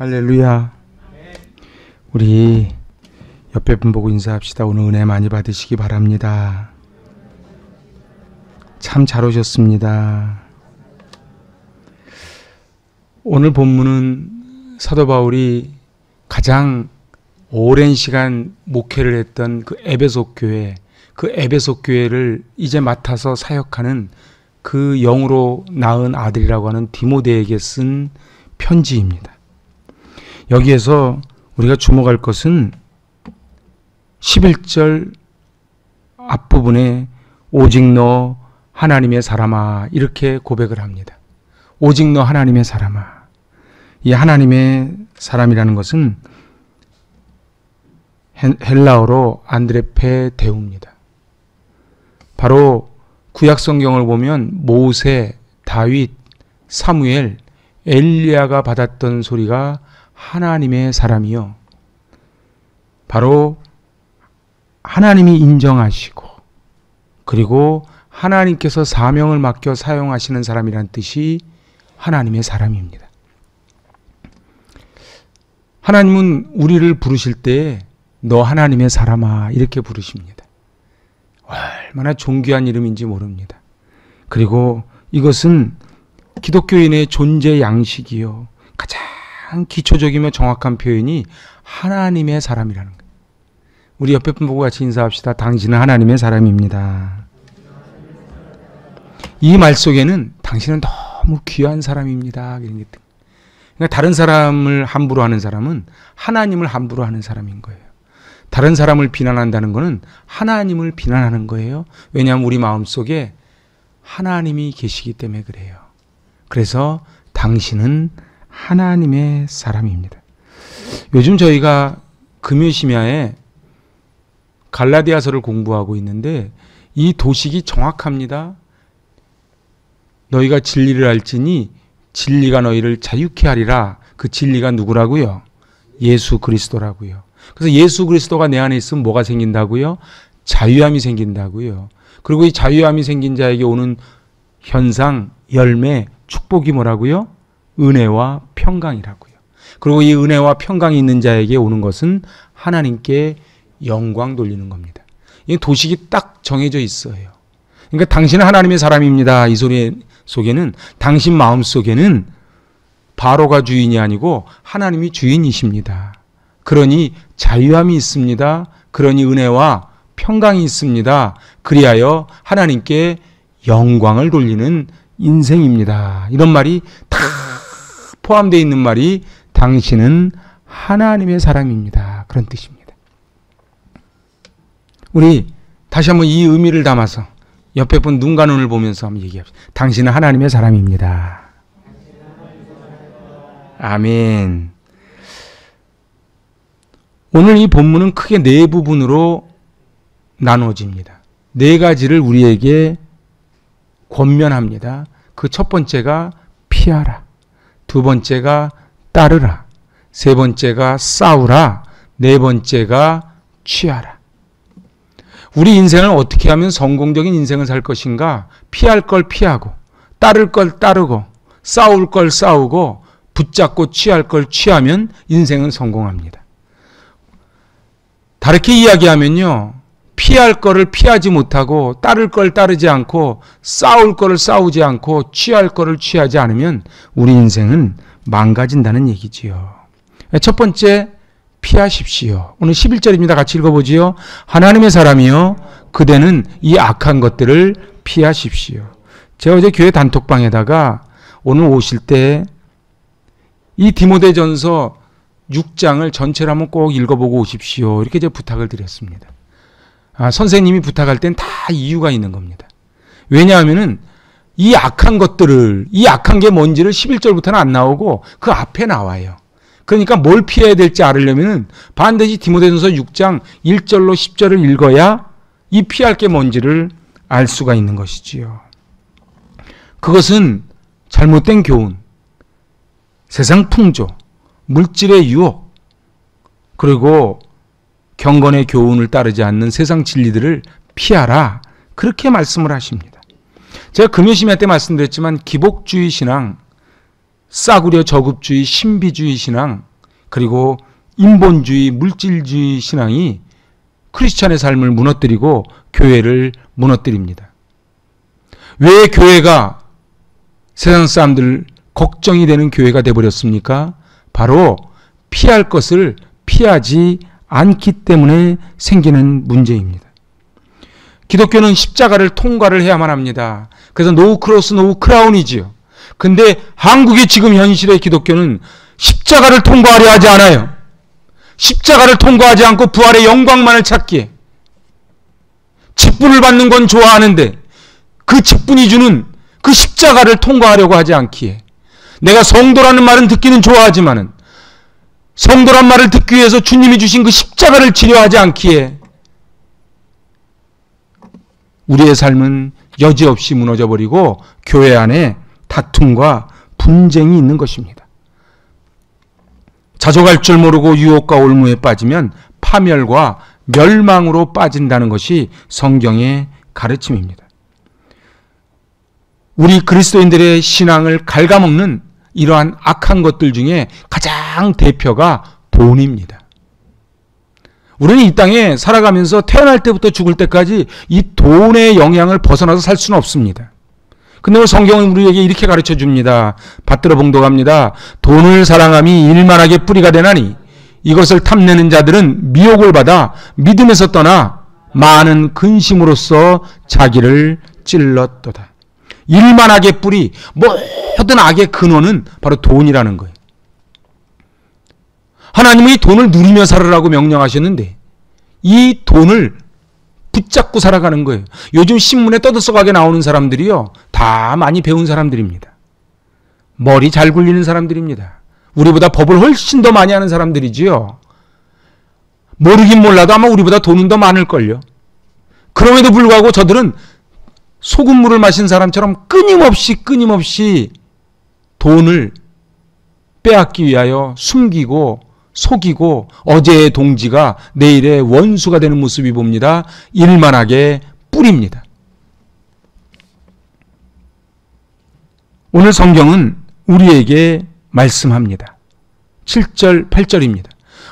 할렐루야. 우리 옆에 분 보고 인사합시다. 오늘 은혜 많이 받으시기 바랍니다. 참 잘 오셨습니다. 오늘 본문은 사도 바울이 가장 오랜 시간 목회를 했던 그 에베소 교회, 그 에베소 교회를 이제 맡아서 사역하는 그 영으로 낳은 아들이라고 하는 디모데에게 쓴 편지입니다. 여기에서 우리가 주목할 것은 11절 앞부분에 오직 너 하나님의 사람아 이렇게 고백을 합니다. 오직 너 하나님의 사람아. 이 하나님의 사람이라는 것은 헬라어로 안드레페 데우입니다. 바로 구약 성경을 보면 모세, 다윗, 사무엘, 엘리야가 받았던 소리가 하나님의 사람이요. 바로 하나님이 인정하시고 그리고 하나님께서 사명을 맡겨 사용하시는 사람이란 뜻이 하나님의 사람입니다. 하나님은 우리를 부르실 때 너 하나님의 사람아 이렇게 부르십니다. 얼마나 존귀한 이름인지 모릅니다. 그리고 이것은 기독교인의 존재 양식이요. 가장 기초적이며 정확한 표현이 하나님의 사람이라는 거예요. 우리 옆에 분 보고 같이 인사합시다. 당신은 하나님의 사람입니다. 이 말 속에는 당신은 너무 귀한 사람입니다. 그러니까 다른 사람을 함부로 하는 사람은 하나님을 함부로 하는 사람인 거예요. 다른 사람을 비난한다는 것은 하나님을 비난하는 거예요. 왜냐하면 우리 마음속에 하나님이 계시기 때문에 그래요. 그래서 당신은 하나님의 사람입니다. 요즘 저희가 금요심야에 갈라디아서를 공부하고 있는데 이 도식이 정확합니다. 너희가 진리를 알지니 진리가 너희를 자유케 하리라. 그 진리가 누구라고요? 예수 그리스도라고요. 그래서 예수 그리스도가 내 안에 있으면 뭐가 생긴다고요? 자유함이 생긴다고요. 그리고 이 자유함이 생긴 자에게 오는 현상, 열매, 축복이 뭐라고요? 은혜와 평강이라고요. 그리고 이 은혜와 평강이 있는 자에게 오는 것은 하나님께 영광 돌리는 겁니다. 이 도식이 딱 정해져 있어요. 그러니까 당신은 하나님의 사람입니다. 이 소리 속에는 당신 마음 속에는 바로가 주인이 아니고 하나님이 주인이십니다. 그러니 자유함이 있습니다. 그러니 은혜와 평강이 있습니다. 그리하여 하나님께 영광을 돌리는 인생입니다. 이런 말이 다 포함되어 있는 말이 당신은 하나님의 사람입니다. 그런 뜻입니다. 우리 다시 한번 이 의미를 담아서 옆에 분 눈과 눈을 보면서 한번 얘기합시다. 당신은 하나님의 사람입니다. 아멘. 오늘 이 본문은 크게 네 부분으로 나누어집니다. 네 가지를 우리에게 권면합니다. 그 첫 번째가 피하라. 두 번째가 따르라. 세 번째가 싸우라. 네 번째가 취하라. 우리 인생을 어떻게 하면 성공적인 인생을 살 것인가? 피할 걸 피하고, 따를 걸 따르고, 싸울 걸 싸우고, 붙잡고 취할 걸 취하면 인생은 성공합니다. 다르게 이야기하면요, 피할 거를 피하지 못하고, 따를 걸 따르지 않고, 싸울 거를 싸우지 않고, 취할 거를 취하지 않으면 우리 인생은 망가진다는 얘기지요. 첫 번째, 피하십시오. 오늘 11절입니다. 같이 읽어보지요. 하나님의 사람이요, 그대는 이 악한 것들을 피하십시오. 제가 어제 교회 단톡방에다가 오늘 오실 때 이 디모데전서 6장을 전체를 한번 꼭 읽어보고 오십시오. 이렇게 제가 부탁을 드렸습니다. 선생님이 부탁할 땐 다 이유가 있는 겁니다. 왜냐하면은 이 악한 것들을, 이 악한 게 뭔지를 11절부터는 안 나오고 그 앞에 나와요. 그러니까 뭘 피해야 될지 알으려면 반드시 디모데전서 6장 1절로 10절을 읽어야 이 피할 게 뭔지를 알 수가 있는 것이지요. 그것은 잘못된 교훈, 세상 풍조, 물질의 유혹, 그리고 경건의 교훈을 따르지 않는 세상 진리들을 피하라. 그렇게 말씀을 하십니다. 제가 금요심야 때 말씀드렸지만 기복주의 신앙, 싸구려 저급주의, 신비주의 신앙, 그리고 인본주의, 물질주의 신앙이 크리스찬의 삶을 무너뜨리고 교회를 무너뜨립니다. 왜 교회가 세상 사람들 걱정이 되는 교회가 되어버렸습니까? 바로 피할 것을 피하지 않기 때문에 생기는 문제입니다. 기독교는 십자가를 통과를 해야만 합니다. 그래서 노 크로스 노 크라운이지요. 근데 한국의 지금 현실의 기독교는 십자가를 통과하려 하지 않아요. 십자가를 통과하지 않고 부활의 영광만을 찾기에 직분을 받는 건 좋아하는데 그 직분이 주는 그 십자가를 통과하려고 하지 않기에 내가 성도라는 말은 듣기는 좋아하지만은 성도란 말을 듣기 위해서 주님이 주신 그 십자가를 지려하지 않기에 우리의 삶은 여지없이 무너져버리고 교회 안에 다툼과 분쟁이 있는 것입니다. 자족할 줄 모르고 유혹과 올무에 빠지면 파멸과 멸망으로 빠진다는 것이 성경의 가르침입니다. 우리 그리스도인들의 신앙을 갉아먹는 이러한 악한 것들 중에 가장 대표가 돈입니다. 우리는 이 땅에 살아가면서 태어날 때부터 죽을 때까지 이 돈의 영향을 벗어나서 살 수는 없습니다. 근데 오늘 성경은 우리에게 이렇게 가르쳐 줍니다. 받들어 봉독합니다. 돈을 사랑함이 일만하게 뿌리가 되나니 이것을 탐내는 자들은 미혹을 받아 믿음에서 떠나 많은 근심으로써 자기를 찔렀도다. 일만하게 뿌리, 모든 악의 근원은 바로 돈이라는 거예요. 하나님은 이 돈을 누리며 살으라고 명령하셨는데 이 돈을 붙잡고 살아가는 거예요. 요즘 신문에 떠들썩하게 나오는 사람들이요, 다 많이 배운 사람들입니다. 머리 잘 굴리는 사람들입니다. 우리보다 법을 훨씬 더 많이 하는 사람들이지요. 모르긴 몰라도 아마 우리보다 돈은 더 많을걸요. 그럼에도 불구하고 저들은 소금물을 마신 사람처럼 끊임없이 돈을 빼앗기 위하여 숨기고 속이고 어제의 동지가 내일의 원수가 되는 모습이 봅니다. 일만하게 뿌립니다. 오늘 성경은 우리에게 말씀합니다. 7절, 8절입니다.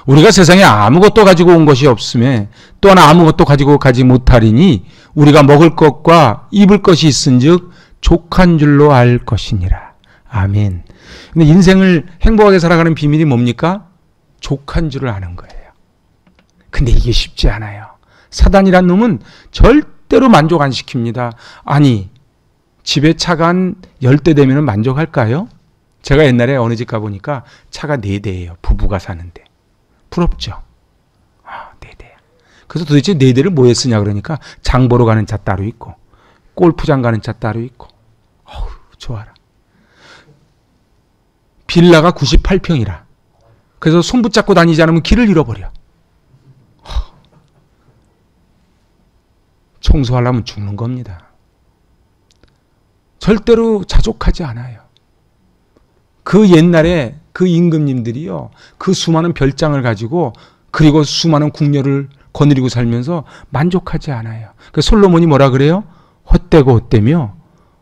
우리가 세상에 아무것도 가지고 온 것이 없음에 또한 아무것도 가지고 가지 못하리니 우리가 먹을 것과 입을 것이 있은즉 족한 줄로 알 것이니라. 아멘. 근데 인생을 행복하게 살아가는 비밀이 뭡니까? 족한 줄을 아는 거예요. 근데 이게 쉽지 않아요. 사단이란 놈은 절대로 만족 안 시킵니다. 아니, 집에 차가 한 10대 되면 만족할까요? 제가 옛날에 어느 집 가보니까 차가 4대예요. 부부가 사는데. 부럽죠? 4대. 그래서 도대체 4대를 뭐에 쓰냐 그러니까 장 보러 가는 차 따로 있고 골프장 가는 차 따로 있고. 어우, 좋아라. 빌라가 98평이라. 그래서 손 붙잡고 다니지 않으면 길을 잃어버려. 청소하려면 죽는 겁니다. 절대로 자족하지 않아요. 그 옛날에 그 임금님들이요, 그 수많은 별장을 가지고 그리고 수많은 궁녀를 거느리고 살면서 만족하지 않아요. 그 솔로몬이 뭐라 그래요? 헛되고 헛되며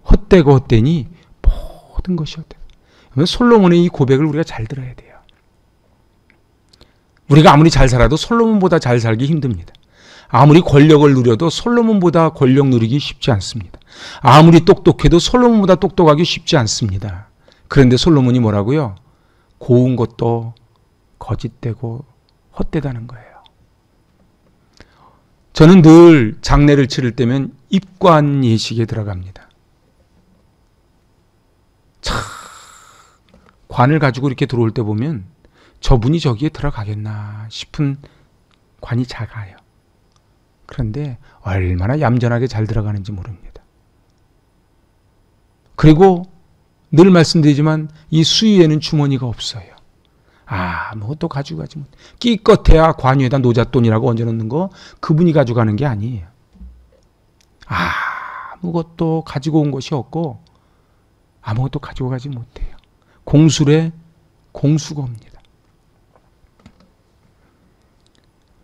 헛되고 헛되니 모든 것이 헛되다. 솔로몬의 이 고백을 우리가 잘 들어야 돼요. 우리가 아무리 잘 살아도 솔로몬보다 잘 살기 힘듭니다. 아무리 권력을 누려도 솔로몬보다 권력 누리기 쉽지 않습니다. 아무리 똑똑해도 솔로몬보다 똑똑하기 쉽지 않습니다. 그런데 솔로몬이 뭐라고요? 고운 것도 거짓되고 헛되다는 거예요. 저는 늘 장례를 치를 때면 입관 예식에 들어갑니다. 참, 관을 가지고 이렇게 들어올 때 보면 저분이 저기에 들어가겠나 싶은 관이 작아요. 그런데 얼마나 얌전하게 잘 들어가는지 모릅니다. 그리고 늘 말씀드리지만 이 수위에는 주머니가 없어요. 아무것도 가지고 가지 못해. 끼껏해야 관유에다 노잣돈이라고 얹어놓는 거 그분이 가져가는 게 아니에요. 아무것도 가지고 온 것이 없고 아무것도 가지고 가지 못해요. 공술에 공수거입니다.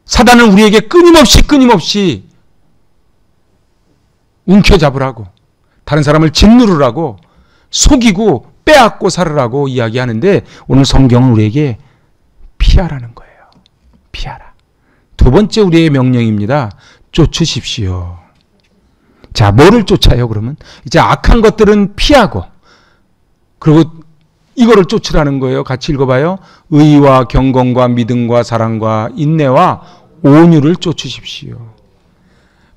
사단은 우리에게 끊임없이 움켜잡으라고, 다른 사람을 짓누르라고, 속이고 빼앗고 살으라고 이야기하는데 오늘 성경은 우리에게 피하라는 거예요. 피하라. 두 번째 우리의 명령입니다. 쫓으십시오. 자, 뭐를 쫓아요, 그러면? 이제 악한 것들은 피하고, 그리고 이거를 쫓으라는 거예요. 같이 읽어봐요. 의와 경건과 믿음과 사랑과 인내와 온유를 쫓으십시오.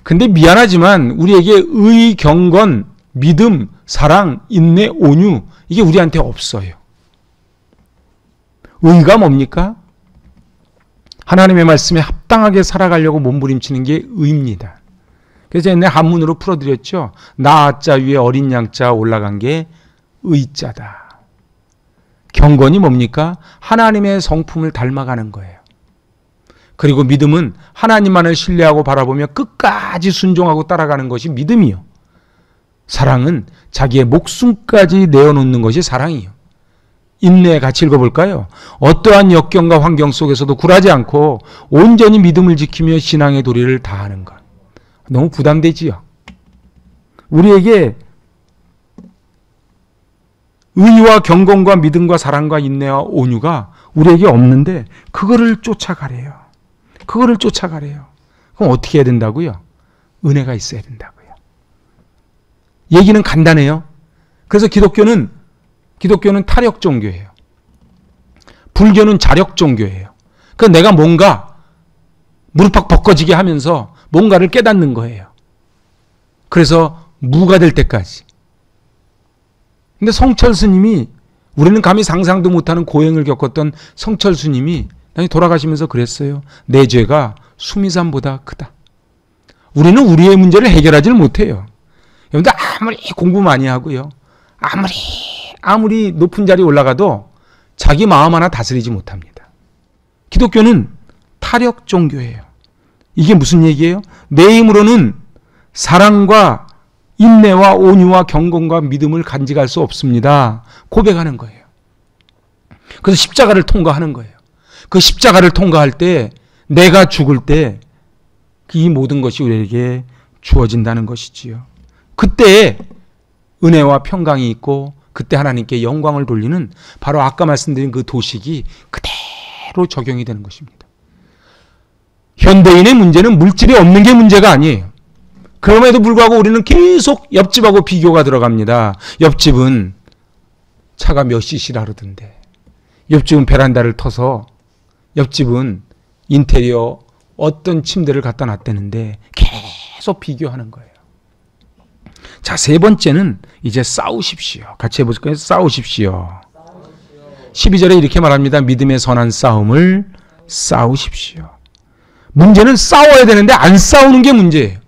근데 미안하지만 우리에게 의, 경건, 믿음, 사랑, 인내, 온유, 이게 우리한테 없어요. 의가 뭡니까? 하나님의 말씀에 합당하게 살아가려고 몸부림치는 게 의입니다. 그래서 옛날 한문으로 풀어드렸죠. 나자 위에 어린 양자 올라간 게 의자다. 경건이 뭡니까? 하나님의 성품을 닮아가는 거예요. 그리고 믿음은 하나님만을 신뢰하고 바라보며 끝까지 순종하고 따라가는 것이 믿음이요. 사랑은 자기의 목숨까지 내어놓는 것이 사랑이요. 인내 같이 읽어볼까요? 어떠한 역경과 환경 속에서도 굴하지 않고 온전히 믿음을 지키며 신앙의 도리를 다하는 것. 너무 부담되지요. 우리에게 의와 경건과 믿음과 사랑과 인내와 온유가 우리에게 없는데 그거를 쫓아가래요. 그거를 쫓아가래요. 그럼 어떻게 해야 된다고요? 은혜가 있어야 된다고요. 얘기는 간단해요. 그래서 기독교는 타력 종교예요. 불교는 자력 종교예요. 그래서 내가 뭔가 무릎팍 벗겨지게 하면서 뭔가를 깨닫는 거예요. 그래서 무가 될 때까지. 근데 성철 스님이, 우리는 감히 상상도 못하는 고행을 겪었던 성철 스님이 돌아가시면서 그랬어요. 내 죄가 수미산보다 크다. 우리는 우리의 문제를 해결하지를 못해요. 여러분들 아무리 공부 많이 하고요. 아무리 높은 자리에 올라가도 자기 마음 하나 다스리지 못합니다. 기독교는 타력 종교예요. 이게 무슨 얘기예요? 내 힘으로는 사랑과 인내와 온유와 경건과 믿음을 간직할 수 없습니다. 고백하는 거예요. 그래서 십자가를 통과하는 거예요. 그 십자가를 통과할 때, 내가 죽을 때 이 모든 것이 우리에게 주어진다는 것이지요. 그때 은혜와 평강이 있고 그때 하나님께 영광을 돌리는 바로 아까 말씀드린 그 도식이 그대로 적용이 되는 것입니다. 현대인의 문제는 물질이 없는 게 문제가 아니에요. 그럼에도 불구하고 우리는 계속 옆집하고 비교가 들어갑니다. 옆집은 차가 몇 cc라 그러던데, 옆집은 베란다를 터서, 옆집은 인테리어 어떤 침대를 갖다 놨다는데 계속 비교하는 거예요. 자, 세 번째는 이제 싸우십시오. 같이 해볼까요? 싸우십시오. 12절에 이렇게 말합니다. 믿음의 선한 싸움을 싸우십시오. 문제는 싸워야 되는데 안 싸우는 게 문제예요.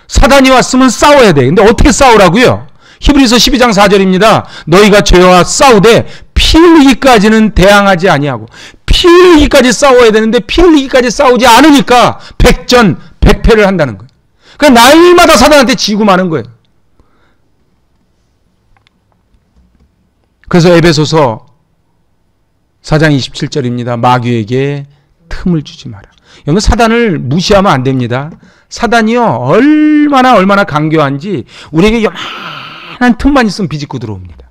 사단이 왔으면 싸워야 돼. 근데 어떻게 싸우라고요? 히브리서 12장 4절입니다. 너희가 죄와 싸우되 피 흘리기까지는 대항하지 아니하고, 피 흘리기까지 싸워야 되는데 피 흘리기까지 싸우지 않으니까 백전백패를 한다는 거예요. 그러니까 날마다 사단한테 지고 마는 거예요. 그래서 에베소서 4장 27절입니다. 마귀에게 틈을 주지 마라. 여러분, 사단을 무시하면 안 됩니다. 사단이요, 얼마나 강교한지 우리에게 요만한 틈만 있으면 비집고 들어옵니다.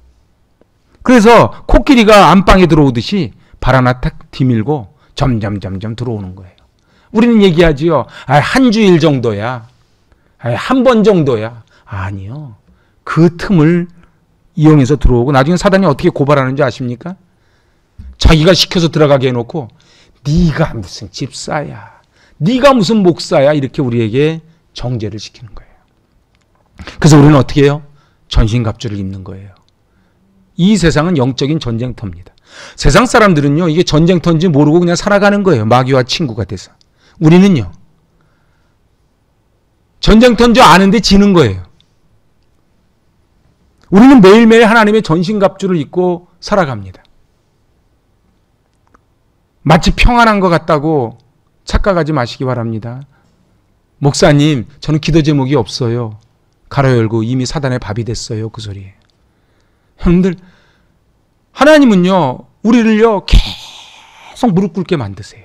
그래서 코끼리가 안방에 들어오듯이 발 하나 탁 디밀고 점점 들어오는 거예요. 우리는 얘기하지요. 한 주일 정도야. 한 번 정도야. 아니요. 그 틈을 이용해서 들어오고 나중에 사단이 어떻게 고발하는지 아십니까? 자기가 시켜서 들어가게 해놓고 네가 무슨 집사야, 네가 무슨 목사야, 이렇게 우리에게 정죄를 시키는 거예요. 그래서 우리는 어떻게 해요? 전신갑주를 입는 거예요. 이 세상은 영적인 전쟁터입니다. 세상 사람들은요, 이게 전쟁터인지 모르고 그냥 살아가는 거예요. 마귀와 친구가 돼서. 우리는요, 전쟁터인 줄 아는데 지는 거예요. 우리는 매일매일 하나님의 전신갑주를 입고 살아갑니다. 마치 평안한 것 같다고 착각하지 마시기 바랍니다. 목사님, 저는 기도 제목이 없어요. 가로 열고 이미 사단의 밥이 됐어요. 그 소리예요. 형님들, 하나님은요, 우리를요, 계속 무릎 꿇게 만드세요.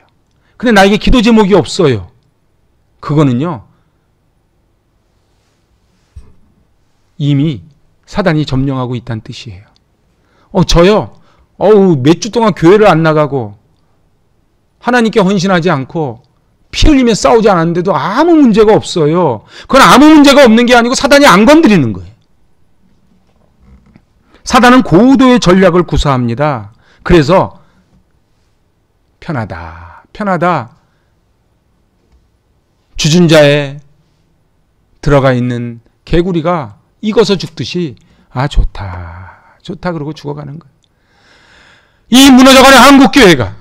근데 나에게 기도 제목이 없어요. 그거는요, 이미 사단이 점령하고 있다는 뜻이에요. 저요, 몇 주 동안 교회를 안 나가고 하나님께 헌신하지 않고 피 흘리며 싸우지 않았는데도 아무 문제가 없어요. 그건 아무 문제가 없는 게 아니고 사단이 안 건드리는 거예요. 사단은 고도의 전략을 구사합니다. 그래서 편하다, 편하다. 주준자에 들어가 있는 개구리가 익어서 죽듯이 아 좋다, 좋다 그러고 죽어가는 거예요. 이 무너져가는 한국교회가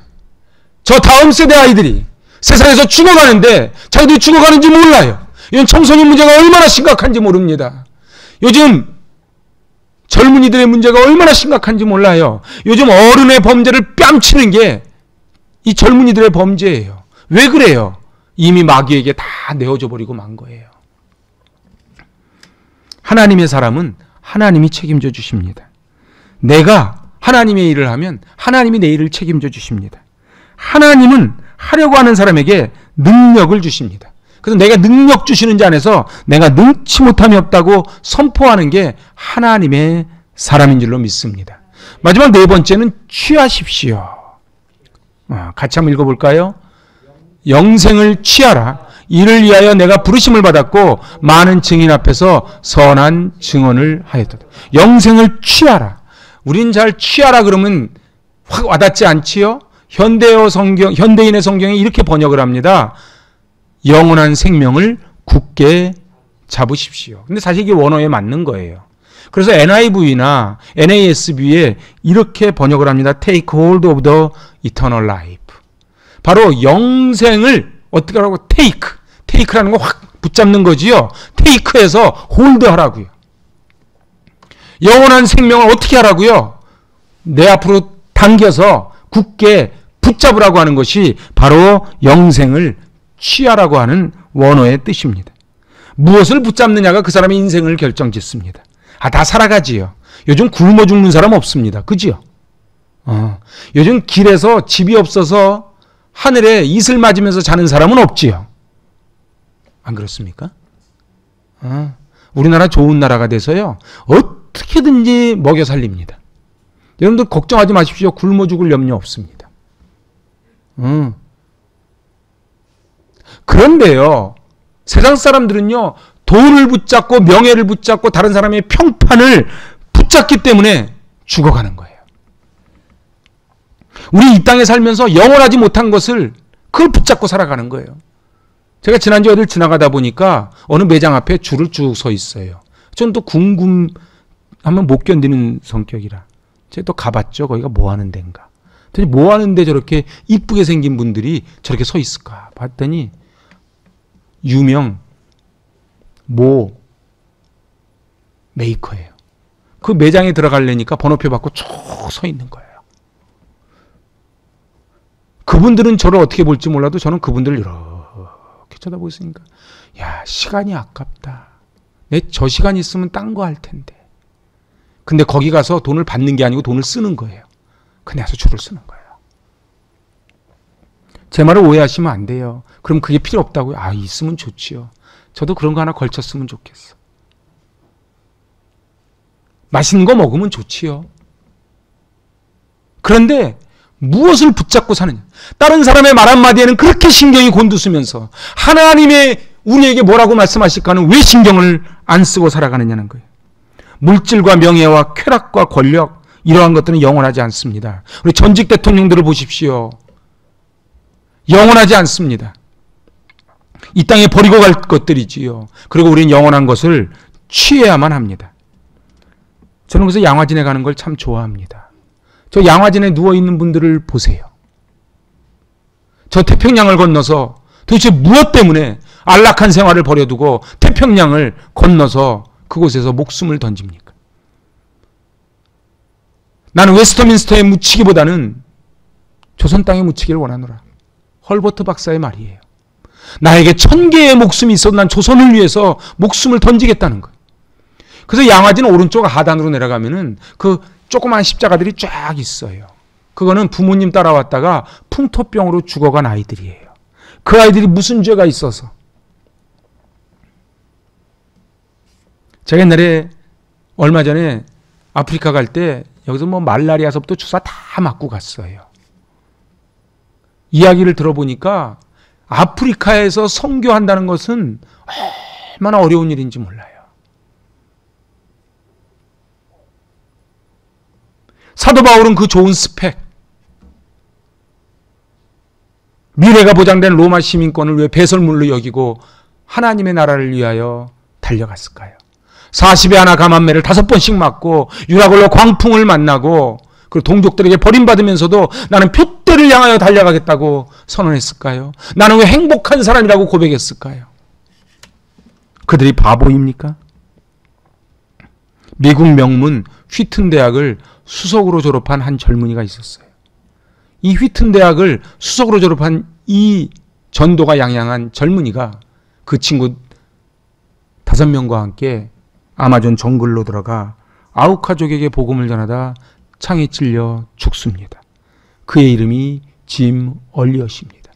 저 다음 세대 아이들이 세상에서 죽어가는데 자기들이 죽어가는지 몰라요. 이건 청소년 문제가 얼마나 심각한지 모릅니다. 요즘 젊은이들의 문제가 얼마나 심각한지 몰라요. 요즘 어른의 범죄를 뺨치는 게 이 젊은이들의 범죄예요. 왜 그래요? 이미 마귀에게 다 내어줘 버리고 만 거예요. 하나님의 사람은 하나님이 책임져 주십니다. 내가 하나님의 일을 하면 하나님이 내 일을 책임져 주십니다. 하나님은 하려고 하는 사람에게 능력을 주십니다. 그래서 내가 능력 주시는 자 안에서 내가 능치 못함이 없다고 선포하는 게 하나님의 사람인 줄로 믿습니다. 마지막 네 번째는 취하십시오. 같이 한번 읽어볼까요? 영생을 취하라. 이를 위하여 내가 부르심을 받았고 많은 증인 앞에서 선한 증언을 하였도다. 영생을 취하라. 우린 잘 취하라 그러면 확 와닿지 않지요? 현대인의 성경이 이렇게 번역을 합니다. 영원한 생명을 굳게 잡으십시오. 근데 사실 이게 원어에 맞는 거예요. 그래서 NIV나 NASB에 이렇게 번역을 합니다. Take hold of the eternal life. 바로 영생을 어떻게 하라고? Take라는 거 확 붙잡는 거지요. Take에서 hold 하라고요. 영원한 생명을 어떻게 하라고요? 내 앞으로 당겨서 굳게 붙잡으라고 하는 것이 바로 영생을 취하라고 하는 원어의 뜻입니다. 무엇을 붙잡느냐가 그 사람의 인생을 결정짓습니다. 다 살아가지요. 요즘 굶어 죽는 사람 없습니다. 그지요? 요즘 길에서 집이 없어서 하늘에 이슬 맞으면서 자는 사람은 없지요. 안 그렇습니까? 우리나라 좋은 나라가 돼서요. 어떻게든지 먹여 살립니다. 여러분들 걱정하지 마십시오. 굶어 죽을 염려 없습니다. 그런데요. 세상 사람들은요. 돈을 붙잡고 명예를 붙잡고 다른 사람의 평판을 붙잡기 때문에 죽어가는 거예요. 우리 이 땅에 살면서 영원하지 못한 것을 그걸 붙잡고 살아가는 거예요. 제가 지난주에 어딜 지나가다 보니까 어느 매장 앞에 줄을 쭉 서 있어요. 저는 또 궁금하면 못 견디는 성격이라 제가 또 가봤죠. 거기가 뭐 하는 데인가. 도대체 뭐 하는데 저렇게 이쁘게 생긴 분들이 저렇게 서 있을까 봤더니 유명 모 메이커예요. 그 매장에 들어가려니까 번호표 받고 쭉 서 있는 거예요. 그분들은 저를 어떻게 볼지 몰라도 저는 그분들을 이렇게 쳐다보고 있으니까 야, 시간이 아깝다. 내 저 시간 있으면 딴 거 할 텐데. 근데 거기 가서 돈을 받는 게 아니고 돈을 쓰는 거예요. 근데 가서 줄을 쓰는 거예요. 제 말을 오해하시면 안 돼요. 그럼 그게 필요 없다고요? 있으면 좋지요. 저도 그런 거 하나 걸쳤으면 좋겠어. 맛있는 거 먹으면 좋지요. 그런데 무엇을 붙잡고 사느냐. 다른 사람의 말 한마디에는 그렇게 신경이 곤두서면서 하나님의 우리에게 뭐라고 말씀하실까는 왜 신경을 안 쓰고 살아가느냐는 거예요. 물질과 명예와 쾌락과 권력 이러한 것들은 영원하지 않습니다. 우리 전직 대통령들을 보십시오. 영원하지 않습니다. 이 땅에 버리고 갈 것들이지요. 그리고 우리는 영원한 것을 취해야만 합니다. 저는 그래서 양화진에 가는 걸 참 좋아합니다. 저 양화진에 누워있는 분들을 보세요. 저 태평양을 건너서 도대체 무엇 때문에 안락한 생활을 버려두고 태평양을 건너서 그곳에서 목숨을 던집니까? 나는 웨스터민스터에 묻히기보다는 조선 땅에 묻히기를 원하노라. 헐버트 박사의 말이에요. 나에게 1000개의 목숨이 있어도 난 조선을 위해서 목숨을 던지겠다는 거예요. 그래서 양화진 오른쪽 하단으로 내려가면은 그 조그만 십자가들이 쫙 있어요. 그거는 부모님 따라왔다가 풍토병으로 죽어간 아이들이에요. 그 아이들이 무슨 죄가 있어서. 제가 옛날에 얼마 전에 아프리카 갈 때 여기서 뭐 말라리아서부터 주사 다 맞고 갔어요. 이야기를 들어보니까 아프리카에서 선교한다는 것은 얼마나 어려운 일인지 몰라요. 사도 바울은 그 좋은 스펙, 미래가 보장된 로마 시민권을 왜 배설물로 여기고 하나님의 나라를 위하여 달려갔을까요? 40에 하나 감한매를 5번씩 맞고 유라굴로 광풍을 만나고 그리고 동족들에게 버림받으면서도 나는 표대를 향하여 달려가겠다고 선언했을까요? 나는 왜 행복한 사람이라고 고백했을까요? 그들이 바보입니까? 미국 명문 휘튼 대학을 수석으로 졸업한 한 젊은이가 있었어요. 이 휘튼 대학을 수석으로 졸업한 이 전도가 양양한 젊은이가 그 친구 5명과 함께 아마존 정글로 들어가 아우카족에게 복음을 전하다 창에 찔려 죽습니다. 그의 이름이 짐 얼리엇입니다.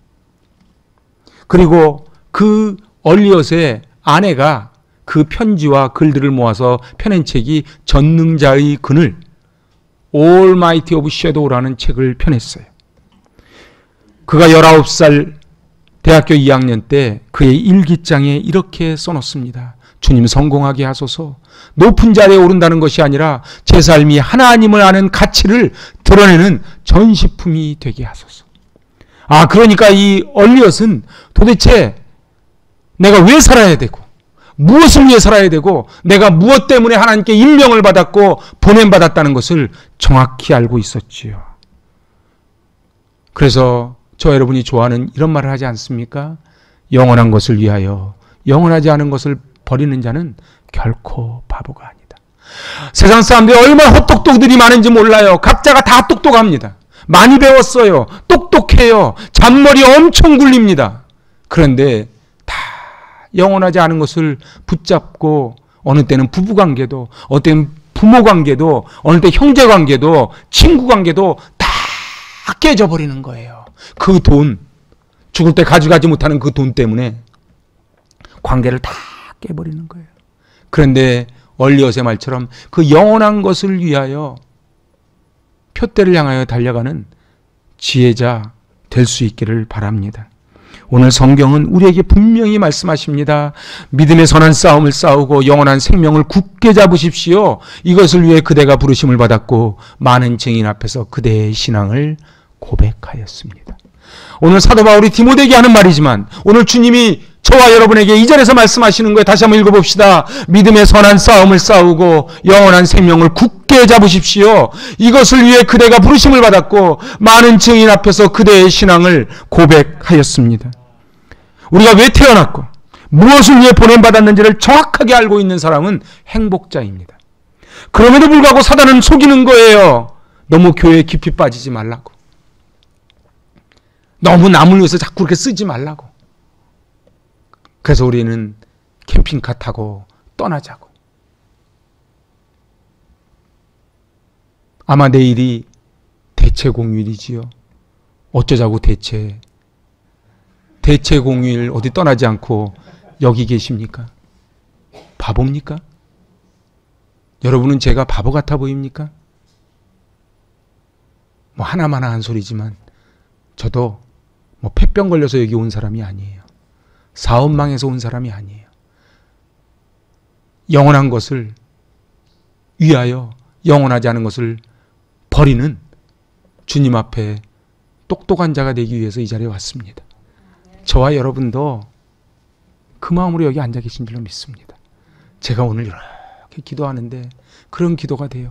그리고 그 얼리엇의 아내가 그 편지와 글들을 모아서 펴낸 책이 전능자의 그늘, Almighty of Shadow라는 책을 펴냈어요. 그가 19살 대학교 2학년 때 그의 일기장에 이렇게 써놓습니다. 주님 성공하게 하소서. 높은 자리에 오른다는 것이 아니라 제 삶이 하나님을 아는 가치를 드러내는 전시품이 되게 하소서. 그러니까 이 얼리엇은 도대체 내가 왜 살아야 되고 무엇을 위해 살아야 되고 내가 무엇 때문에 하나님께 임명을 받았고 보냄받았다는 것을 정확히 알고 있었지요. 그래서 저 여러분이 좋아하는 이런 말을 하지 않습니까? 영원한 것을 위하여 영원하지 않은 것을 버리는 자는 결코 바보가 아니다. 세상 사람들이 얼마나 헛똑똑들이 많은지 몰라요. 각자가 다 똑똑합니다. 많이 배웠어요. 똑똑해요. 잔머리 엄청 굴립니다. 그런데 다 영원하지 않은 것을 붙잡고 어느 때는 부부관계도, 어느 때는 부모관계도, 어느 때 형제관계도, 친구관계도 다 깨져버리는 거예요. 그 돈, 죽을 때 가져가지 못하는 그 돈 때문에 관계를 다 깨버리는 거예요. 그런데 얼리엇의 말처럼 그 영원한 것을 위하여 표대를 향하여 달려가는 지혜자 될 수 있기를 바랍니다. 오늘 성경은 우리에게 분명히 말씀하십니다. 믿음의 선한 싸움을 싸우고 영원한 생명을 굳게 잡으십시오. 이것을 위해 그대가 부르심을 받았고 많은 증인 앞에서 그대의 신앙을 고백하였습니다. 오늘 사도 바울이 디모데에게 하는 말이지만 오늘 주님이 저와 여러분에게 이 절에서 말씀하시는 거예요. 다시 한번 읽어봅시다. 믿음의 선한 싸움을 싸우고 영원한 생명을 굳게 잡으십시오. 이것을 위해 그대가 부르심을 받았고 많은 증인 앞에서 그대의 신앙을 고백하였습니다. 우리가 왜 태어났고 무엇을 위해 보냄받았는지를 정확하게 알고 있는 사람은 행복자입니다. 그럼에도 불구하고 사단은 속이는 거예요. 너무 교회에 깊이 빠지지 말라고. 너무 남을 위해서 자꾸 그렇게 쓰지 말라고. 그래서 우리는 캠핑카 타고 떠나자고. 아마 내일이 대체공휴일이지요. 어쩌자고 대체공휴일 어디 떠나지 않고 여기 계십니까? 바보입니까? 여러분은 제가 바보 같아 보입니까? 뭐 하나마나 한 소리지만 저도 뭐 폐병 걸려서 여기 온 사람이 아니에요. 사업망에서 온 사람이 아니에요. 영원한 것을 위하여 영원하지 않은 것을 버리는 주님 앞에 똑똑한 자가 되기 위해서 이 자리에 왔습니다. 저와 여러분도 그 마음으로 여기 앉아 계신 줄로 믿습니다. 제가 오늘 이렇게 기도하는데 그런 기도가 돼요.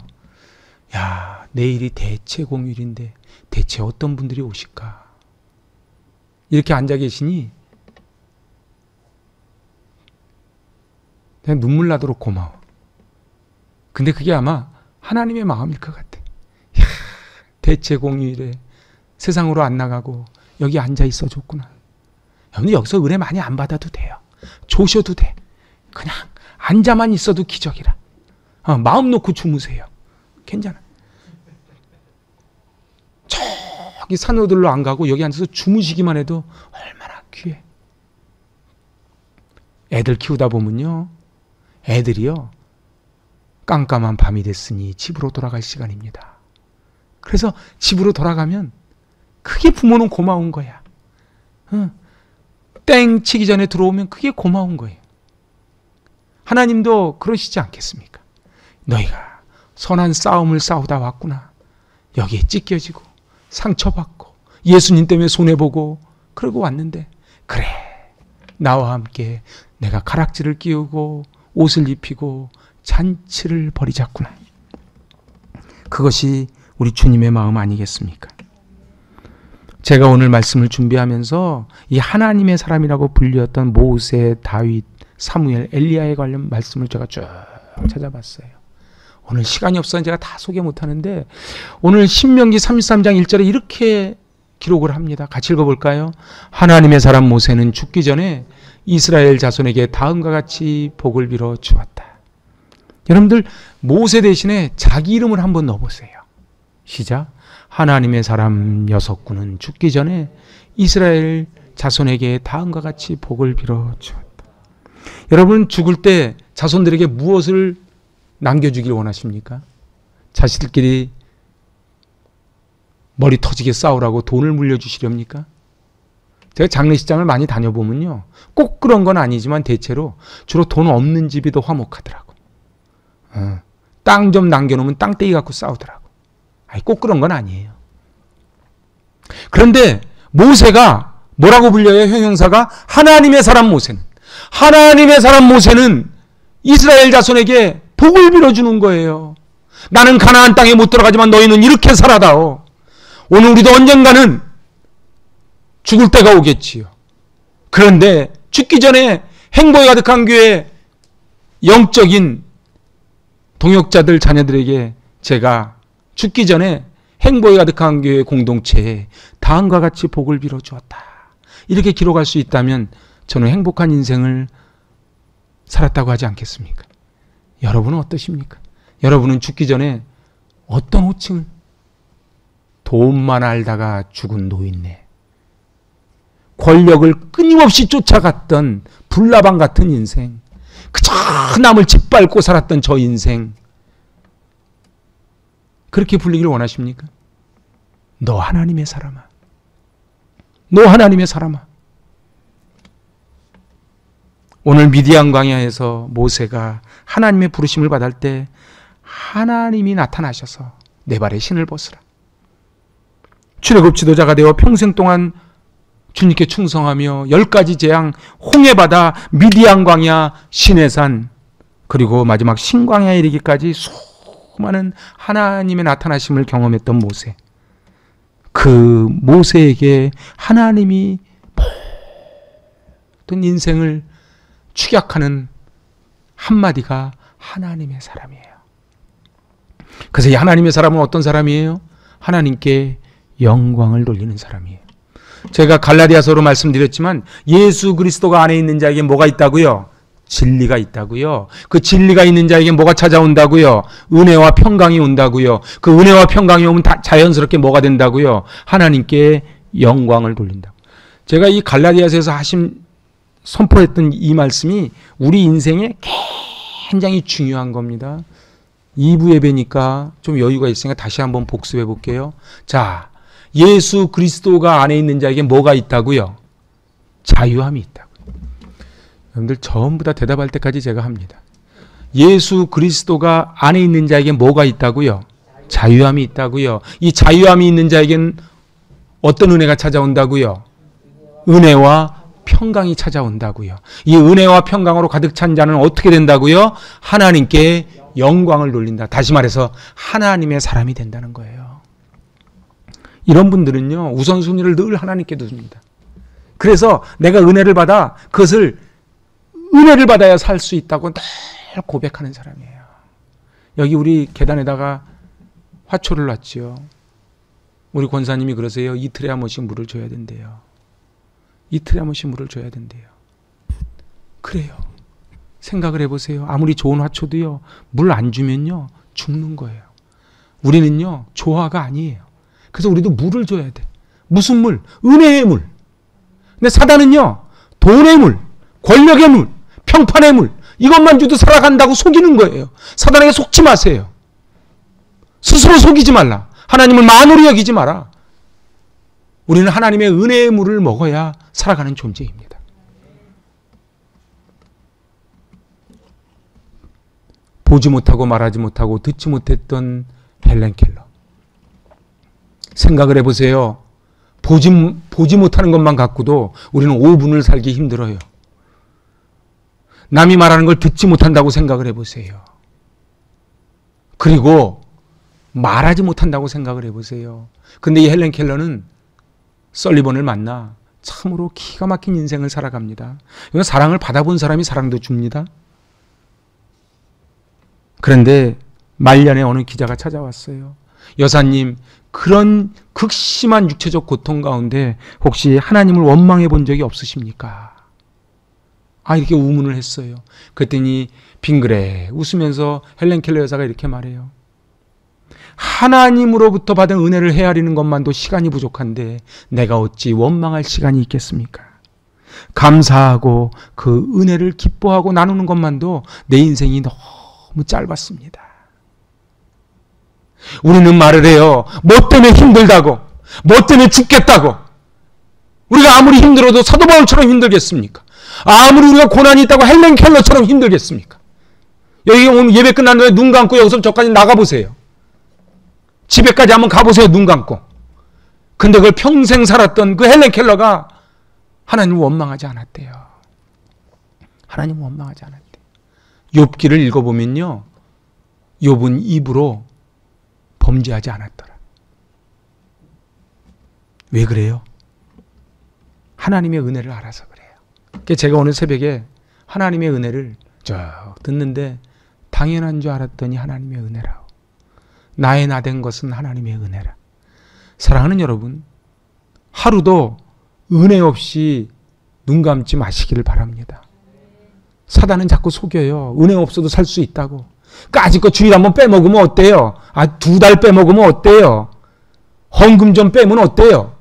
야, 내일이 대체공휴일인데 대체 어떤 분들이 오실까? 이렇게 앉아 계시니 그냥 눈물 나도록 고마워. 근데 그게 아마 하나님의 마음일 것 같아. 이야, 대체공휴일에 세상으로 안 나가고 여기 앉아 있어 줬구나. 여러분 여기서 은혜 많이 안 받아도 돼요. 조셔도 돼. 그냥 앉아만 있어도 기적이라. 마음 놓고 주무세요. 괜찮아. 저기 산호들로 안 가고 여기 앉아서 주무시기만 해도 얼마나 귀해. 애들 키우다 보면요. 애들이요. 깜깜한 밤이 됐으니 집으로 돌아갈 시간입니다. 그래서 집으로 돌아가면 그게 부모는 고마운 거야. 땡 치기 전에 들어오면 그게 고마운 거예요. 하나님도 그러시지 않겠습니까? 너희가 선한 싸움을 싸우다 왔구나. 여기에 찢겨지고 상처받고 예수님 때문에 손해보고 그러고 왔는데, 그래, 나와 함께 내가 가락지를 끼우고 옷을 입히고 잔치를 벌이자꾸나. 그것이 우리 주님의 마음 아니겠습니까? 제가 오늘 말씀을 준비하면서 이 하나님의 사람이라고 불렸던 모세, 다윗, 사무엘, 엘리야에 관련 말씀을 제가 쭉 찾아봤어요. 오늘 시간이 없어서 제가 다 소개 못하는데, 오늘 신명기 33장 1절에 이렇게 기록을 합니다. 같이 읽어볼까요? 하나님의 사람 모세는 죽기 전에 이스라엘 자손에게 다음과 같이 복을 빌어 주었다. 여러분들, 모세 대신에 자기 이름을 한번 넣어보세요. 시작. 하나님의 사람 6군은 죽기 전에 이스라엘 자손에게 다음과 같이 복을 빌어 주었다. 여러분, 죽을 때 자손들에게 무엇을 남겨주길 원하십니까? 자식들끼리 머리 터지게 싸우라고 돈을 물려주시렵니까? 제가 장례식장을 많이 다녀보면요, 꼭 그런 건 아니지만 대체로 주로 돈 없는 집이 더 화목하더라고. 땅 좀 남겨놓으면 땅떼기 갖고 싸우더라고. 아니, 꼭 그런 건 아니에요. 그런데 모세가 뭐라고 불려요? 형용사가 하나님의 사람 모세는. 하나님의 사람 모세는 이스라엘 자손에게 복을 빌어주는 거예요. 나는 가나안 땅에 못 들어가지만 너희는 이렇게 살아다오. 오늘 우리도 언젠가는 죽을 때가 오겠지요. 그런데 죽기 전에 행복이 가득한 교회 영적인 동역자들 자녀들에게 제가 죽기 전에 행복이 가득한 교회 공동체에 다음과 같이 복을 빌어 주었다. 이렇게 기록할 수 있다면 저는 행복한 인생을 살았다고 하지 않겠습니까? 여러분은 어떠십니까? 여러분은 죽기 전에 어떤 호칭을? 돈만 알다가 죽은 노인네, 권력을 끊임없이 쫓아갔던 불나방 같은 인생, 그저 남을 짓밟고 살았던 저 인생, 그렇게 불리기를 원하십니까? 너 하나님의 사람아, 너 하나님의 사람아. 오늘 미디안 광야에서 모세가 하나님의 부르심을 받을 때 하나님이 나타나셔서 내 발에 신을 벗으라. 출애굽 지도자가 되어 평생 동안 주님께 충성하며 10가지 재앙, 홍해바다, 미디안 광야, 시내산, 그리고 마지막 신광야에 이르기까지 수많은 하나님의 나타나심을 경험했던 모세. 그 모세에게 하나님이 모든 인생을 축약하는 한마디가 하나님의 사람이에요. 그래서 이 하나님의 사람은 어떤 사람이에요? 하나님께 영광을 돌리는 사람이에요. 제가 갈라디아서로 말씀드렸지만 예수 그리스도가 안에 있는 자에게 뭐가 있다고요? 진리가 있다고요. 그 진리가 있는 자에게 뭐가 찾아온다고요? 은혜와 평강이 온다고요. 그 은혜와 평강이 오면 다 자연스럽게 뭐가 된다고요? 하나님께 영광을 돌린다고. 제가 이 갈라디아서에서 선포했던 이 말씀이 우리 인생에 굉장히 중요한 겁니다. 2부 예배니까 좀 여유가 있으니까 다시 한번 복습해 볼게요. 자, 예수 그리스도가 안에 있는 자에게 뭐가 있다고요? 자유함이 있다고요. 여러분들 전부 다 대답할 때까지 제가 합니다. 예수 그리스도가 안에 있는 자에게 뭐가 있다고요? 자유함이 있다고요. 이 자유함이 있는 자에게는 어떤 은혜가 찾아온다고요? 은혜와 평강이 찾아온다고요. 이 은혜와 평강으로 가득 찬 자는 어떻게 된다고요? 하나님께 영광을 돌린다. 다시 말해서 하나님의 사람이 된다는 거예요. 이런 분들은요, 우선순위를 늘 하나님께 두십니다. 그래서 내가 은혜를 받아 그것을 은혜를 받아야 살 수 있다고 늘 고백하는 사람이에요. 여기 우리 계단에다가 화초를 놨지요. 우리 권사님이 그러세요. 이틀에 한 번씩 물을 줘야 된대요. 이틀에 한 번씩 물을 줘야 된대요. 그래요. 생각을 해보세요. 아무리 좋은 화초도요, 물 안 주면요, 죽는 거예요. 우리는요, 조화가 아니에요. 그래서 우리도 물을 줘야 돼. 무슨 물? 은혜의 물. 근데 사단은요, 돈의 물, 권력의 물, 평판의 물, 이것만 줘도 살아간다고 속이는 거예요. 사단에게 속지 마세요. 스스로 속이지 말라. 하나님을 만으로 여기지 마라. 우리는 하나님의 은혜의 물을 먹어야 살아가는 존재입니다. 보지 못하고 말하지 못하고 듣지 못했던 헬렌 켈러. 생각을 해보세요. 보지 못하는 것만 갖고도 우리는 5분을 살기 힘들어요. 남이 말하는 걸 듣지 못한다고 생각을 해보세요. 그리고 말하지 못한다고 생각을 해보세요. 근데 이 헬렌 켈러는 설리번을 만나 참으로 기가 막힌 인생을 살아갑니다. 이건 사랑을 받아본 사람이 사랑도 줍니다. 그런데 말년에 어느 기자가 찾아왔어요. 여사님, 그런 극심한 육체적 고통 가운데 혹시 하나님을 원망해 본 적이 없으십니까? 이렇게 우문을 했어요. 그랬더니 빙그레 웃으면서 헬렌 켈러 여사가 이렇게 말해요. 하나님으로부터 받은 은혜를 헤아리는 것만도 시간이 부족한데 내가 어찌 원망할 시간이 있겠습니까? 감사하고 그 은혜를 기뻐하고 나누는 것만도 내 인생이 너무 짧았습니다. 우리는 말을 해요. 뭐 때문에 힘들다고, 뭐 때문에 죽겠다고. 우리가 아무리 힘들어도 사도 바울처럼 힘들겠습니까? 아무리 우리가 고난이 있다고 헬렌 켈러처럼 힘들겠습니까? 여기 오늘 예배 끝난 후에 눈 감고 여기서 저까지 나가보세요. 집에까지 한번 가보세요. 눈 감고. 근데 그걸 평생 살았던 그 헬렌 켈러가 하나님을 원망하지 않았대요. 하나님을 원망하지 않았대요. 욥기를 읽어보면요, 욥은 입으로 범죄하지 않았더라. 왜 그래요? 하나님의 은혜를 알아서 그래요. 그래서 제가 오늘 새벽에 하나님의 은혜를 듣는데 당연한 줄 알았더니 하나님의 은혜라고. 나의 나된 것은 하나님의 은혜라. 사랑하는 여러분, 하루도 은혜 없이 눈 감지 마시기를 바랍니다. 사단은 자꾸 속여요. 은혜 없어도 살 수 있다고. 까짓거 주일 한번 빼먹으면 어때요? 2달 빼먹으면 어때요? 헌금 좀 빼면 어때요?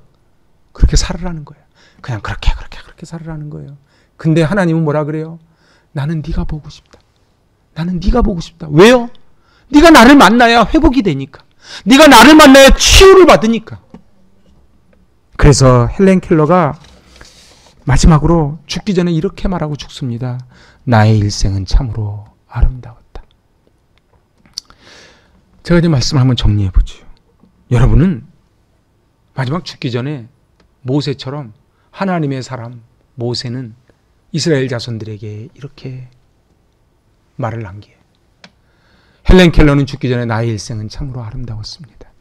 그렇게 살으라는 거예요. 그냥 그렇게 살으라는 거예요. 근데 하나님은 뭐라 그래요? 나는 네가 보고 싶다. 나는 네가 보고 싶다. 왜요? 네가 나를 만나야 회복이 되니까. 네가 나를 만나야 치유를 받으니까. 그래서 헬렌 켈러가 마지막으로 죽기 전에 이렇게 말하고 죽습니다. 나의 일생은 참으로 아름다웠다. 제가 이제 말씀을 한번 정리해 보죠. 여러분은 마지막 죽기 전에 모세처럼 하나님의 사람 모세는 이스라엘 자손들에게 이렇게 말을 남겨요. 헬렌 켈러는 죽기 전에 나의 일생은 참으로 아름다웠습니다.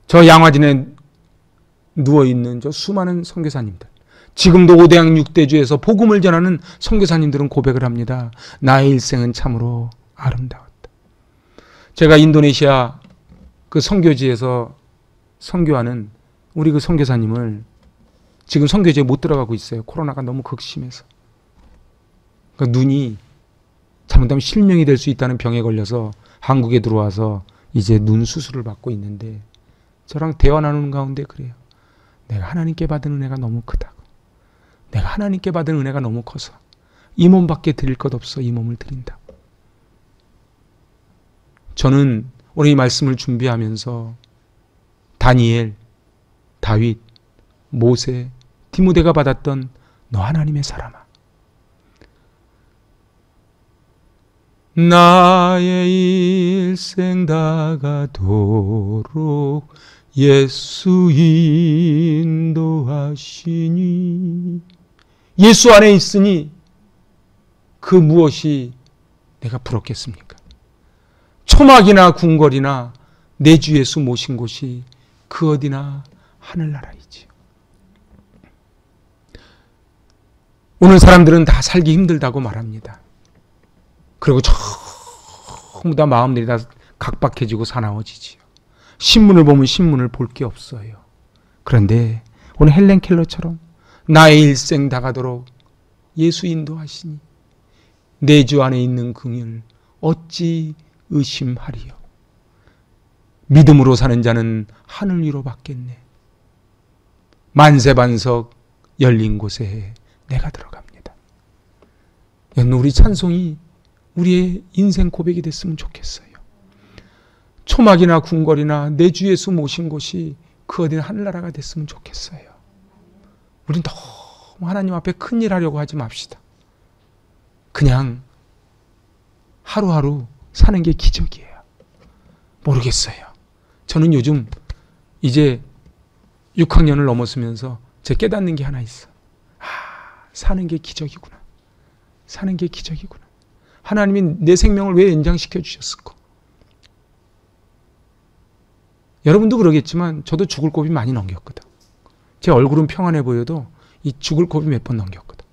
저 양화진에 누워있는 저 수많은 선교사님들, 지금도 5대양 6대주에서 복음을 전하는 선교사님들은 고백을 합니다. 나의 일생은 참으로 아름다웠다. 제가 인도네시아 그 선교지에서 선교하는 우리 그 선교사님을 지금 선교지에 못 들어가고 있어요. 코로나가 너무 극심해서. 그러니까 눈이 잘못하면 실명이 될 수 있다는 병에 걸려서 한국에 들어와서 이제 눈 수술을 받고 있는데 저랑 대화 나누는 가운데 그래요. 내가 하나님께 받은 은혜가 너무 크다고. 내가 하나님께 받은 은혜가 너무 커서 이 몸밖에 드릴 것 없어 이 몸을 드린다고. 저는 오늘 이 말씀을 준비하면서 다니엘, 다윗, 모세, 디모데가 받았던 너 하나님의 사람아, 나의 일생 다가도록 예수 인도하시니, 예수 안에 있으니 그 무엇이 내가 부럽겠습니까? 초막이나 궁궐이나 내 주 예수 모신 곳이 그 어디나 하늘나라이지요. 오늘 사람들은 다 살기 힘들다고 말합니다. 그리고 전부 다 마음들이 다 각박해지고 사나워지지요. 신문을 보면 신문을 볼 게 없어요. 그런데 오늘 헬렌 켈러처럼 나의 일생 다가도록 예수 인도하시니 내 주 안에 있는 긍휼 어찌 의심하리요. 믿음으로 사는 자는 하늘 위로 받겠네. 만세반석 열린 곳에 내가 들어갑니다. 우리 찬송이 우리의 인생 고백이 됐으면 좋겠어요. 초막이나 궁궐이나 내 주 예수 모신 곳이 그 어디는 하늘나라가 됐으면 좋겠어요. 우린 너무 하나님 앞에 큰일 하려고 하지 맙시다. 그냥 하루하루 사는 게 기적이에요. 모르겠어요. 저는 요즘 이제 6학년을 넘었으면서 제 깨닫는 게 하나 있어. 사는 게 기적이구나. 사는 게 기적이구나. 하나님이 내 생명을 왜 연장시켜 주셨을까? 여러분도 그러겠지만 저도 죽을 고비 많이 넘겼거든. 제 얼굴은 평안해 보여도 이 죽을 고비 몇 번 넘겼거든.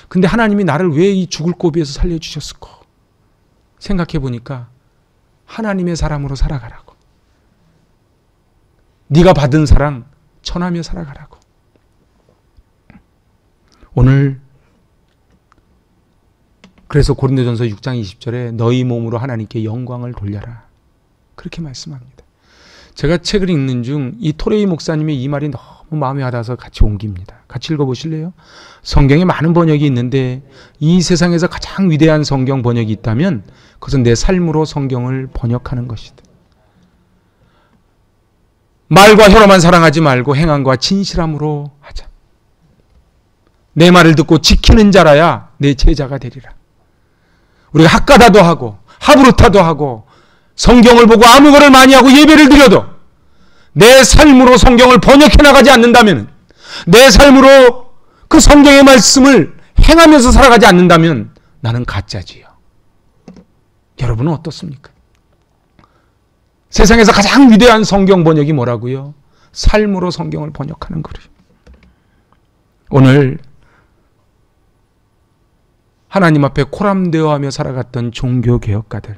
근데 하나님이 나를 왜 이 죽을 고비에서 살려주셨을까? 생각해 보니까 하나님의 사람으로 살아가라고. 네가 받은 사랑 전하며 살아가라고. 오늘 그래서 고린도전서 6장 20절에 너희 몸으로 하나님께 영광을 돌려라. 그렇게 말씀합니다. 제가 책을 읽는 중 이 토레이 목사님의 이 말이 너무 마음에 와닿아서 같이 옮깁니다. 같이 읽어보실래요? 성경에 많은 번역이 있는데 이 세상에서 가장 위대한 성경 번역이 있다면 그것은 내 삶으로 성경을 번역하는 것이다. 말과 혀로만 사랑하지 말고 행함과 진실함으로 하자. 내 말을 듣고 지키는 자라야 내 제자가 되리라. 우리가 학가다도 하고 하브루타도 하고 성경을 보고 암흑어를 많이 하고 예배를 드려도 내 삶으로 성경을 번역해 나가지 않는다면, 내 삶으로 그 성경의 말씀을 행하면서 살아가지 않는다면 나는 가짜지요. 여러분은 어떻습니까? 세상에서 가장 위대한 성경 번역이 뭐라고요? 삶으로 성경을 번역하는 거예요. 오늘 하나님 앞에 코람되어하며 살아갔던 종교개혁가들,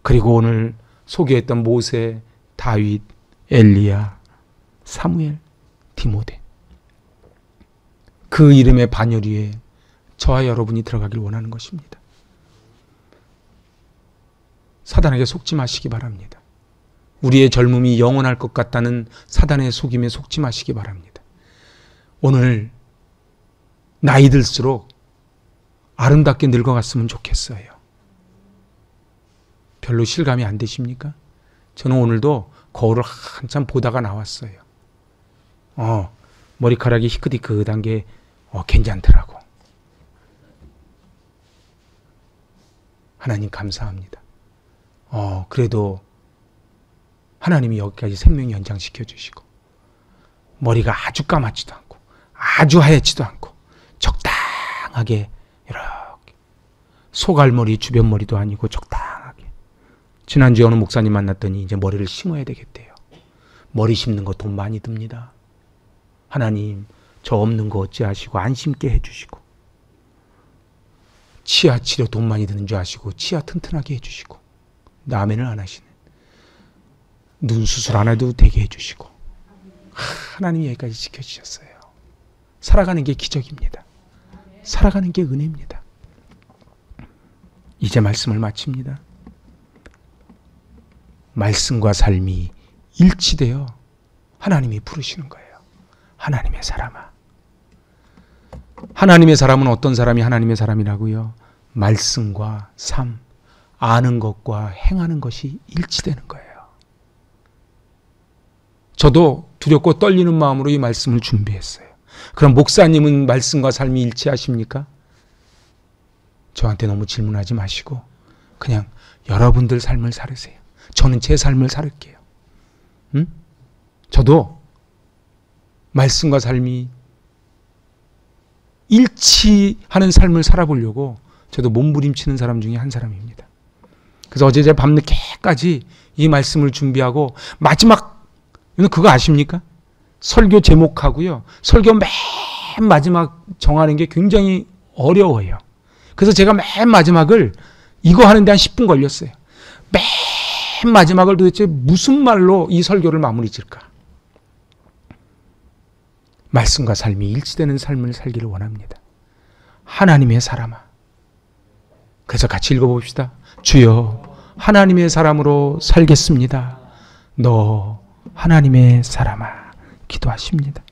그리고 오늘 소개했던 모세, 다윗, 엘리야, 사무엘, 디모데, 그 이름의 반열 위에 저와 여러분이 들어가길 원하는 것입니다. 사단에게 속지 마시기 바랍니다. 우리의 젊음이 영원할 것 같다는 사단의 속임에 속지 마시기 바랍니다. 오늘 나이 들수록 아름답게 늙어갔으면 좋겠어요. 별로 실감이 안 되십니까? 저는 오늘도 거울을 한참 보다가 나왔어요. 머리카락이 희끗희끗한 게 괜찮더라고. 하나님 감사합니다. 그래도 하나님이 여기까지 생명 연장시켜 주시고 머리가 아주 까맣지도 않고 아주 하얗지도 않고 적당하게 이렇게 소갈머리 주변 머리도 아니고 적당하게. 지난주에 어느 목사님 만났더니 이제 머리를 심어야 되겠대요. 머리 심는 거 돈 많이 듭니다. 하나님 저 없는 거 어찌하시고 안 심게 해주시고, 치아 치료 돈 많이 드는 줄 아시고 치아 튼튼하게 해주시고, 남해를 안 하시는 눈 수술 안 해도 되게 해주시고, 하나님이 여기까지 지켜주셨어요. 살아가는 게 기적입니다. 살아가는 게 은혜입니다. 이제 말씀을 마칩니다. 말씀과 삶이 일치되어 하나님이 부르시는 거예요. 하나님의 사람아. 하나님의 사람은 어떤 사람이 하나님의 사람이라고요? 말씀과 삶, 아는 것과 행하는 것이 일치되는 거예요. 저도 두렵고 떨리는 마음으로 이 말씀을 준비했어요. 그럼 목사님은 말씀과 삶이 일치하십니까? 저한테 너무 질문하지 마시고 그냥 여러분들 삶을 살으세요. 저는 제 삶을 살을게요. 저도 말씀과 삶이 일치하는 삶을 살아보려고 저도 몸부림치는 사람 중에 한 사람입니다. 그래서 어제 제가 밤늦게까지 이 말씀을 준비하고 마지막, 그거 아십니까? 설교 제목하고요. 설교 맨 마지막 정하는 게 굉장히 어려워요. 그래서 제가 맨 마지막을 이거 하는데 한 10분 걸렸어요. 맨 마지막을 도대체 무슨 말로 이 설교를 마무리 질까? 말씀과 삶이 일치되는 삶을 살기를 원합니다. 하나님의 사람아. 그래서 같이 읽어봅시다. 주여 하나님의 사람으로 살겠습니다. 너 하나님의 사람아. 기도하십니다.